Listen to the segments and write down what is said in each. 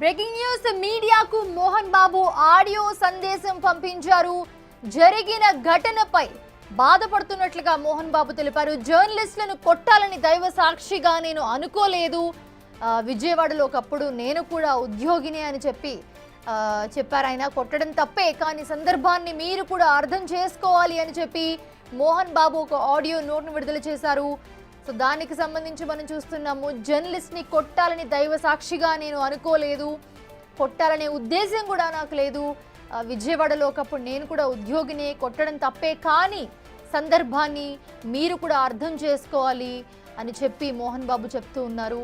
Breaking news మీడియాకు Mohan Babu audio సందేశం పంపించారు. జరిగిన ఘటనపై బాధపడుతున్నట్లుగా మోహన్ బాబు తెలిపారు. జర్నలిస్టులను కొట్టాలని దైవ సాక్షిగా నేను అనుకోలేదు. విజయవాడలో ఒకప్పుడు నేను కూడా ఉద్యోగిని అని చెప్పారు. ఆయన కొట్టడం తప్పే, కానీ సందర్భాన్ని మీరు కూడా అర్థం చేసుకోవాలి అని చెప్పి మోహన్ బాబు ఒక ఆడియో నోట్ను విడుదల చేశారు. సో దానికి సంబంధించి మనం చూస్తున్నాము. జర్నలిస్ట్ని కొట్టాలని దైవ సాక్షిగా నేను అనుకోలేదు, కొట్టాలనే ఉద్దేశం కూడా నాకు లేదు. విజయవాడలో ఒకప్పుడు నేను కూడా ఉద్యోగిని, కొట్టడం తప్పే, కానీ సందర్భాన్ని మీరు కూడా అర్థం చేసుకోవాలి అని చెప్పి మోహన్ బాబు చెప్తూ ఉన్నారు.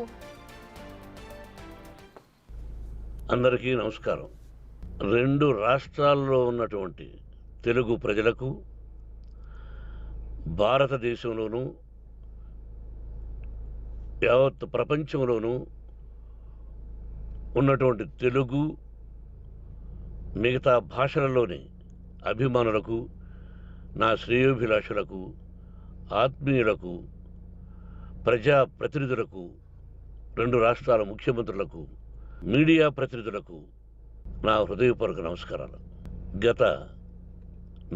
అందరికీ నమస్కారం. రెండు రాష్ట్రాల్లో ఉన్నటువంటి తెలుగు ప్రజలకు, భారతదేశంలోనూ యావత్ ప్రపంచంలోనూ ఉన్నటువంటి తెలుగు మిగతా భాషలలోని అభిమానులకు, నా శ్రేయోభిలాషులకు, ఆత్మీయులకు, ప్రజాప్రతినిధులకు, రెండు రాష్ట్రాల ముఖ్యమంత్రులకు, మీడియా ప్రతినిధులకు నా హృదయపూర్వక నమస్కారాలు. గత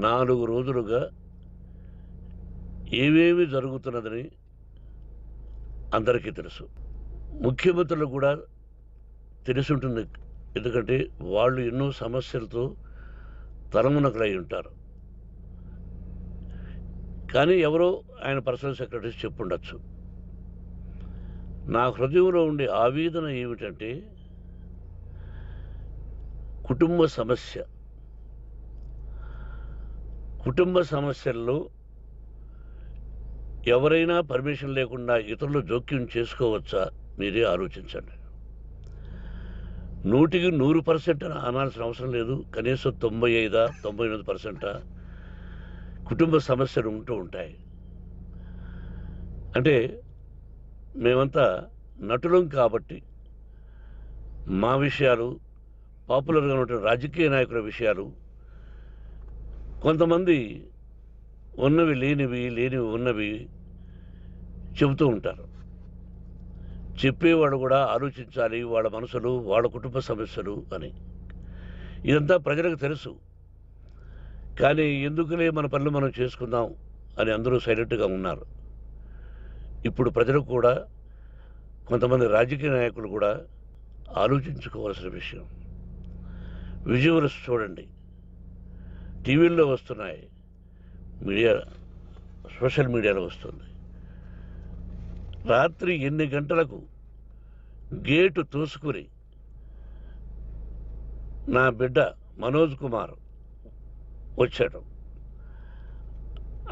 4 రోజులుగా ఏవేమి జరుగుతున్నదని అందరికీ తెలుసు. ముఖ్యమంత్రులు కూడా తెలుసుంటుంది, ఎందుకంటే వాళ్ళు ఎన్నో సమస్యలతో తలమునకలై ఉంటారు. కానీ ఎవరో ఆయన పర్సనల్ సెక్రటరీస్ చెప్పుండొచ్చు. నా హృదయంలో ఉండే ఆవేదన ఏమిటంటే కుటుంబ సమస్యల్లో ఎవరైనా పర్మిషన్ లేకుండా ఇతరులు జోక్యం చేసుకోవచ్చా? మీరే ఆలోచించండి. 100కి 100% అనాల్సిన అవసరం లేదు. కనీసం 95-99% కుటుంబ సమస్యలు ఉంటూ ఉంటాయి. అంటే మేమంతా నటులం కాబట్టి మా విషయాలు, పాపులర్గా ఉన్నటువంటి రాజకీయ నాయకుల విషయాలు, కొంతమంది ఉన్నవి లేనివి, లేనివి ఉన్నవి చెబుతూ ఉంటారు. చెప్పేవాడు కూడా ఆలోచించాలి, వాళ్ళ మనసులు, వాళ్ళ కుటుంబ సమస్యలు అని. ఇదంతా ప్రజలకు తెలుసు. కానీ ఎందుకులే మన పనులు మనం చేసుకుందాం అని అందరూ సైలెంట్గా ఉన్నారు. ఇప్పుడు ప్రజలు కూడా, కొంతమంది రాజకీయ నాయకులు కూడా ఆలోచించుకోవాల్సిన విషయం. విజువల్స్ చూడండి, టీవీల్లో వస్తున్నాయి, సోషల్ మీడియాలో వస్తుంది. రాత్రి 8 గంటలకు గేటు తోసుకుని నా బిడ్డ మనోజ్ కుమార్ వచ్చాడు.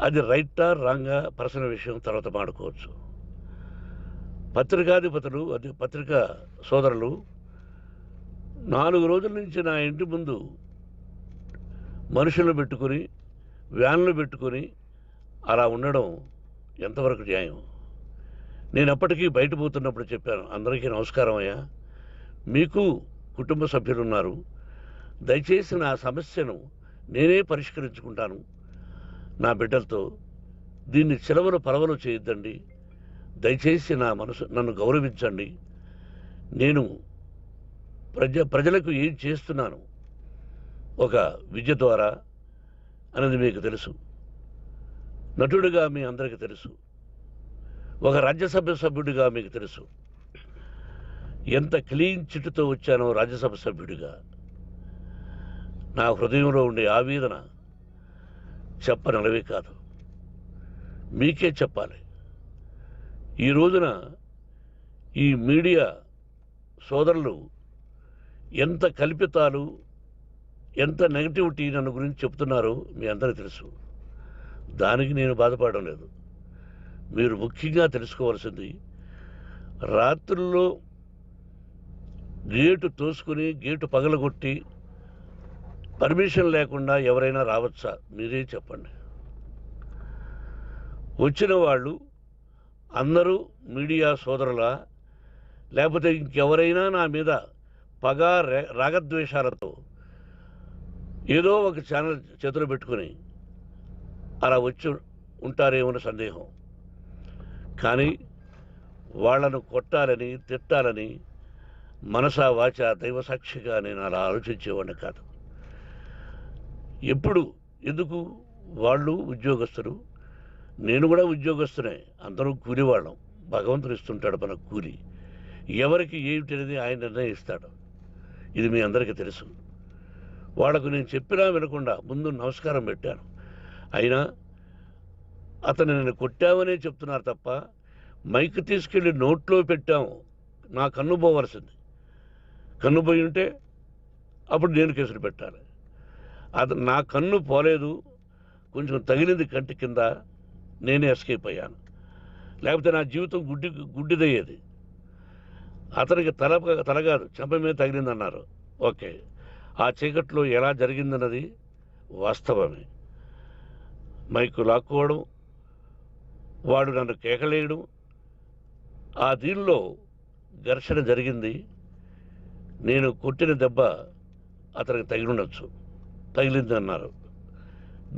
అది రైటా రాంగా పర్సనల్ విషయం, తర్వాత మాడుకోవచ్చు. పత్రికాధిపతులు, అది పత్రికా సోదరులు 4 రోజుల నుంచి నా ఇంటి ముందు మనుషులను పెట్టుకుని, వ్యాన్లు పెట్టుకుని అలా ఉండడం ఎంతవరకు న్యాయం? నేను అప్పటికీ బయట పోతున్నప్పుడు చెప్పాను, అందరికీ నమస్కారం అయ్యా, మీకు కుటుంబ సభ్యులు ఉన్నారు, దయచేసి నా సమస్యను నేనే పరిష్కరించుకుంటాను నా బిడ్డలతో, దీన్ని చిలవలు పరవలు చేయొద్దండి, దయచేసి నన్ను గౌరవించండి, నేను ప్రజలకు ఏం చేస్తున్నాను ఒక విద్య ద్వారా అనేది మీకు తెలుసు, నటుడిగా మీ అందరికీ తెలుసు, ఒక రాజ్యసభ సభ్యుడిగా మీకు తెలుసు, ఎంత క్లీన్ చిట్టుతో వచ్చానో రాజ్యసభ సభ్యుడిగా. నా హృదయంలో ఉండే ఆవేదన చెప్పనలవే కాదు, మీకే చెప్పాలి. ఈ రోజున ఈ మీడియా సోదరులు ఎంత కల్పితాలు, ఎంత నెగటివిటీ నన్ను గురించి చెప్తున్నారో మీ అందరికీ తెలుసు. దానికి నేను బాధపడడం లేదు. మీరు ముఖ్యంగా తెలుసుకోవాల్సింది, రాత్రుల్లో గేటు తోసుకుని, గేటు పగలగొట్టి పర్మిషన్ లేకుండా ఎవరైనా రావచ్చా? మీరే చెప్పండి. వచ్చిన వాళ్ళు అందరూ మీడియా సోదరులా, లేకపోతే ఇంకెవరైనా నా మీద పగ, రాగద్వేషాలతో ఏదో ఒక ఛానల్ చేతులు పెట్టుకుని అలా వచ్చి ఉంటారేమో సందేహం. కానీ వాళ్లను కొట్టాలని, తిట్టాలని మనసా వాచ దైవ సాక్షిగా నేను అలా ఆలోచించేవాడిని కాదు. ఎందుకు వాళ్ళు ఉద్యోగస్తులు, నేను కూడా ఉద్యోగస్తునే, అందరూ కూలివాళ్ళం. భగవంతుడు ఇస్తుంటాడు మనకు కూలి. ఎవరికి ఏమిటనేది ఆయన నిర్ణయిస్తాడు. ఇది మీ అందరికీ తెలుసు. వాళ్ళకు నేను చెప్పినా వినకుండా ముందు నమస్కారం పెట్టాను. అయినా అతను నేను కొట్టామనే చెప్తున్నారు తప్ప మైక్ తీసుకెళ్ళి నోట్లో పెట్టాము, నా కన్ను పోవలసింది. కన్ను పోయి ఉంటే అప్పుడు నేను కేసులు పెట్టాలి. నా కన్ను పోలేదు, కొంచెం తగిలింది కంటి కింద, నేనే ఎస్కేప్ అయ్యాను. లేకపోతే నా జీవితం గుడ్డిదయ్యేది. అతనికి తల కాదు చెంప మీద తగిలిందన్నారు. ఓకే, ఆ చీకట్లో ఎలా జరిగిందన్నది వాస్తవమే. మైకు లాక్కోవడం, వాడు నన్ను కేకలేయడం, ఆ దీనిలో ఘర్షణ జరిగింది. నేను కొట్టిన దెబ్బ అతనికి తగిలింది అన్నారు.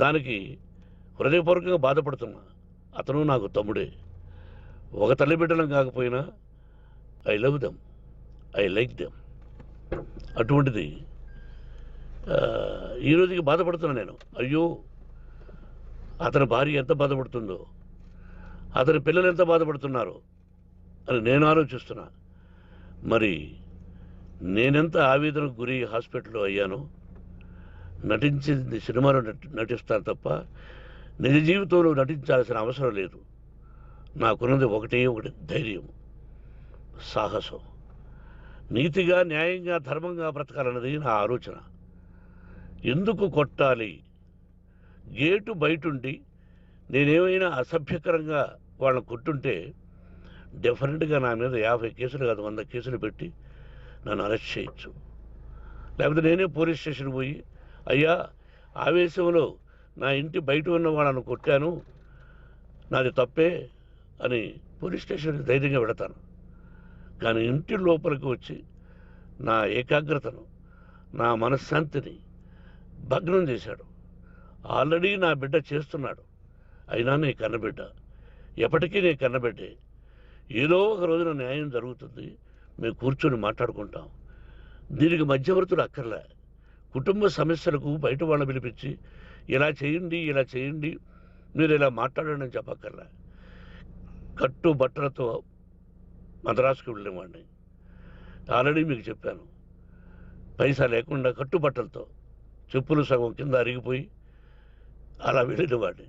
దానికి హృదయపూర్వకంగా బాధపడుతున్నా. అతను నాకు తమ్ముడే. ఒక తల్లి బిడ్డలం కాకపోయినా I love them, I like them. అటువంటిది ఈ రోజుకి బాధపడుతున్నా నేను. అయ్యో, అతని భార్య ఎంత బాధపడుతుందో, అతని పిల్లలు ఎంత బాధపడుతున్నారు అని నేను ఆలోచిస్తున్నా. మరి నేనెంత ఆవేదనకు గురి హాస్పిటల్లో అయ్యానో. నటించింది సినిమాలో నటిస్తాను తప్ప నిజ జీవితంలో నటించాల్సిన అవసరం లేదు. నాకున్నది ఒకటి ధైర్యం, సాహసం. నీతిగా, న్యాయంగా, ధర్మంగా బ్రతకాలన్నది నా ఆలోచన. ఎందుకు కొట్టాలి? గేటు బయటుండి నేనేమైనా అసభ్యకరంగా వాళ్ళని కొట్టుంటే డెఫినెట్గా నా మీద 50 కేసులు కాదు 100 కేసులు పెట్టి నన్ను అరెస్ట్ చేయొచ్చు. లేకపోతే నేనే పోలీస్ స్టేషన్ పోయి, అయ్యా ఆవేశంలో నా ఇంటి బయట ఉన్న వాళ్ళను కొట్టాను, నాది తప్పే అని పోలీస్ స్టేషన్కి ధైర్యంగా పెడతాను. కానీ ఇంటి లోపలికి వచ్చి నా ఏకాగ్రతను, నా మనశ్శాంతిని భగ్నం చేశాడు. ఆల్రెడీ నా బిడ్డ చేస్తున్నాడు. అయినా నీ కన్నబిడ్డ, ఎప్పటికీ నీ కన్నబిడ్డే. ఏదో ఒక రోజున న్యాయం జరుగుతుంది, మేము కూర్చొని మాట్లాడుకుంటాం. దీనికి మధ్యవర్తులు అక్కర్లే. కుటుంబ సమస్యలకు బయట వాళ్ళని పిలిపించి ఇలా చేయండి, మీరు ఇలా మాట్లాడండి అని చెప్పక్కర్లే. కట్టు బట్టలతో మద్రాసుకు వెళ్ళేవాడిని. ఆల్రెడీ మీకు చెప్పాను. పైసా లేకుండా కట్టుబట్టలతో, చెప్పులు సగం కింద అరిగిపోయి అలా వెళ్ళిన వాడిని.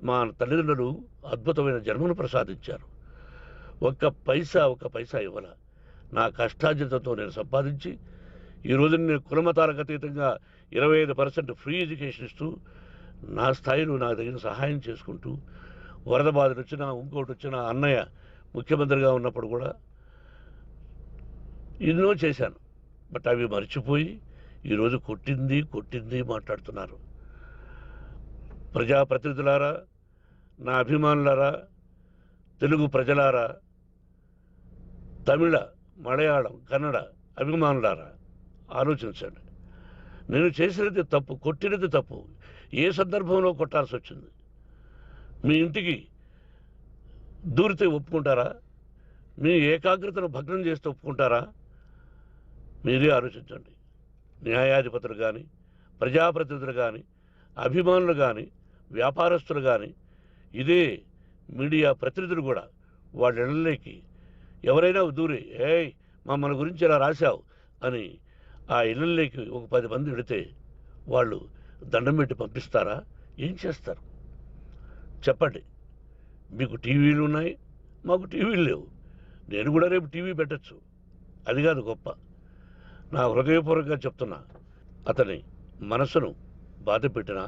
మా తల్లిదండ్రులు అద్భుతమైన జన్మను ప్రసాదించారు. ఒక్క పైసా ఇవ్వాల. నా కష్టార్జితంతో నేను సంపాదించి ఈరోజు నేను కులమతాలకు అతీతంగా 25% ఫ్రీ ఎడ్యుకేషన్ ఇస్తూ, నా స్థాయిలో నాకు తగిన సహాయం చేసుకుంటూ, వరద బాధలు వచ్చినా ఇంకోటి వచ్చినా అన్నయ్య ముఖ్యమంత్రిగా ఉన్నప్పుడు కూడా ఎన్నో చేశాను. బట్ అవి మర్చిపోయి ఈరోజు కొట్టింది మాట్లాడుతున్నారు. ప్రజాప్రతినిధులారా, నా అభిమానులారా, తెలుగు ప్రజలారా, తమిళ, మలయాళం, కన్నడ అభిమానులారా, ఆలోచించండి. నేను చేసినది తప్పు, కొట్టినది తప్పు. ఏ సందర్భంలో కొట్టాల్సి వచ్చింది? మీ ఇంటికి దూరితే ఒప్పుకుంటారా? మీ ఏకాగ్రతను భగ్నం చేస్తే ఒప్పుకుంటారా? మీరే ఆలోచించండి. న్యాయాధిపతులు కానీ, ప్రజాప్రతినిధులు కానీ, అభిమానులు కానీ, వ్యాపారస్తులు కానీ, ఇదే మీడియా ప్రతినిధులు కూడా వాళ్ళ ఇళ్ళలోకి ఎవరైనా దూరి, ఏయ్ మమ్మల్ని గురించి ఇలా రాశావు అని ఆ ఇళ్ళలోకి ఒక 10 మంది వెళితే వాళ్ళు దండం పెట్టి పంపిస్తారా? ఏం చేస్తారు చెప్పండి. మీకు టీవీలు ఉన్నాయి, మాకు టీవీలు లేవు. నేను కూడా రేపు టీవీ పెట్టచ్చు. అది కాదు గొప్ప. నా హృదయపూర్వకంగా చెప్తున్నా, అతని మనసును బాధ పెట్టినా,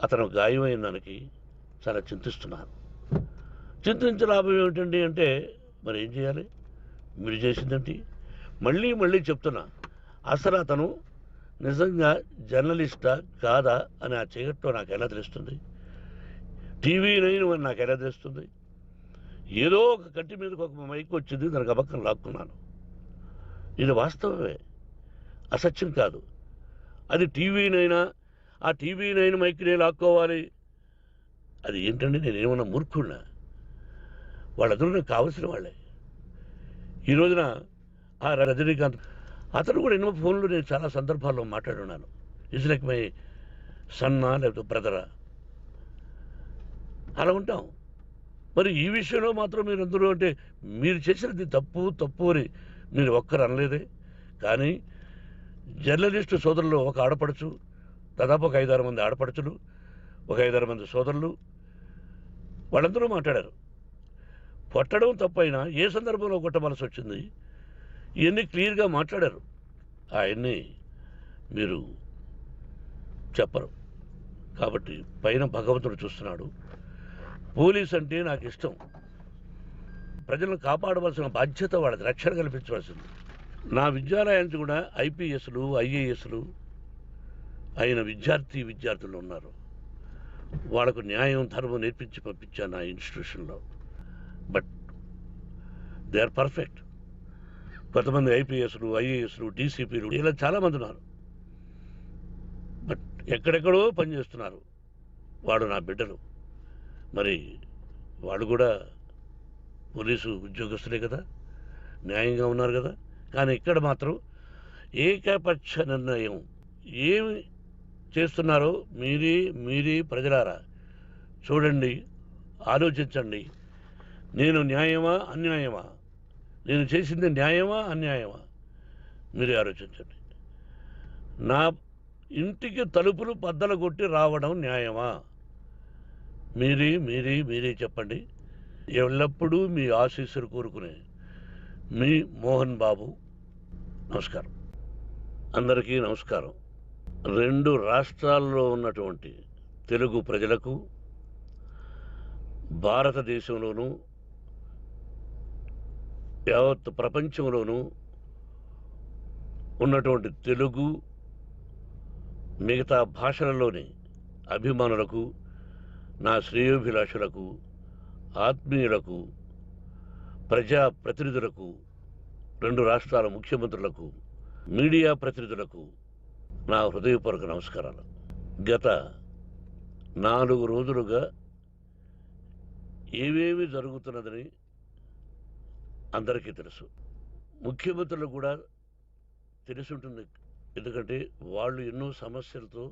అతను గాయమైన దానికి చాలా చింతిస్తున్నాను. చింతించే లాభం ఏమిటండి అంటే మరి ఏం చేయాలి? మీరు చేసిందంటే మళ్ళీ చెప్తున్నా, అసలు అతను నిజంగా జర్నలిస్టా కాదా అని ఆ చీకట్లో నాకు ఎలా తెలుస్తుంది? టీవీ 9 అని నాకు ఎలా తెలుస్తుంది? ఏదో ఒక కంటి మీదకి ఒక మైక్ వచ్చింది, దానికి అబక్కం లాక్కున్నాను. ఇది వాస్తవమే, అసత్యం కాదు. అది టీవీ 9, ఆ టీవీ 9 మైక్నే లాక్కోవాలి. అది ఏంటండి? నేనేమన్నా మూర్ఖుడినా? వాళ్ళందరూ నాకు కావలసిన వాళ్ళే. ఈ రోజున ఆ రజనీకాంత్ అతను కూడా ఎన్నో ఫోన్లు నేను చాలా సందర్భాల్లో మాట్లాడున్నాను. ఇట్స్ లైక్ మై సన్నా లేకపోతే బ్రదరా అలా ఉంటాం. మరి ఈ విషయంలో మాత్రం మీరు అందరూ అంటే మీరు చేసినది తప్పు తప్పు అని మీరు ఒక్కరు అనలేదే. కానీ జర్నలిస్టు సోదరులు ఒక ఆడపడుచు, దాదాపు ఒక 5-6 మంది ఆడపడుచులు, ఒక 5-6 మంది సోదరులు వాళ్ళందరూ మాట్లాడారు. కొట్టడం తప్పైనా ఏ సందర్భంలో కొట్టవలసి వచ్చింది ఇవన్నీ క్లియర్గా మాట్లాడారు. ఆయన్ని మీరు చెప్పరు. కాబట్టి పైన భగవంతుడు చూస్తున్నాడు. పోలీస్ అంటే నాకు ఇష్టం. ప్రజలను కాపాడవలసిన బాధ్యత వాళ్ళది, రక్షణ కల్పించవలసింది. నా విద్యాలయానికి కూడా ఐపీఎస్లు ఐఏఎస్లు అయిన విద్యార్థులు ఉన్నారు. వాళ్ళకు న్యాయం ధర్మం నేర్పించి పంపించాను నా ఇన్స్టిట్యూషన్లో. But they are perfect. కొంతమంది ఐపీఎస్లు ఐఏఎస్లు డీసీపీలు ఇలా చాలామంది ఉన్నారు. బట్ ఎక్కడెక్కడో పనిచేస్తున్నారు. వాడు నా బిడ్డలు. మరి వాళ్ళు కూడా పోలీసు ఉద్యోగస్తులే కదా, న్యాయంగా ఉన్నారు కదా. కానీ ఇక్కడ మాత్రం ఏకపక్ష నిర్ణయం ఏమి చేస్తున్నారో మీరే ప్రజలారా చూడండి, ఆలోచించండి. నేను న్యాయమా అన్యాయమా, నేను చేసింది న్యాయమా అన్యాయమా మీరే ఆలోచించండి. నా ఇంటికి తలుపులు బద్దలు కొట్టి రావడం న్యాయమా? మీరే చెప్పండి. ఎల్లప్పుడూ మీ ఆశీస్సులు కోరుకునే మీ మోహన్ బాబు. నమస్కారం. అందరికీ నమస్కారం. 2 రాష్ట్రాల్లో ఉన్నటువంటి తెలుగు ప్రజలకు, భారతదేశంలోనూ యావత్ ప్రపంచంలోనూ ఉన్నటువంటి తెలుగు మిగతా భాషలలోని అభిమానులకు, నా శ్రేయోభిలాషులకు, ఆత్మీయులకు, ప్రజాప్రతినిధులకు, 2 రాష్ట్రాల ముఖ్యమంత్రులకు, మీడియా ప్రతినిధులకు నా హృదయపూర్వక నమస్కారాలు. గత 4 రోజులుగా ఏవేమి జరుగుతున్నదని అందరికీ తెలుసు. ముఖ్యమంత్రులకు కూడా తెలిసి ఉంటుంది. ఎందుకంటే వాళ్ళు ఎన్నో సమస్యలతో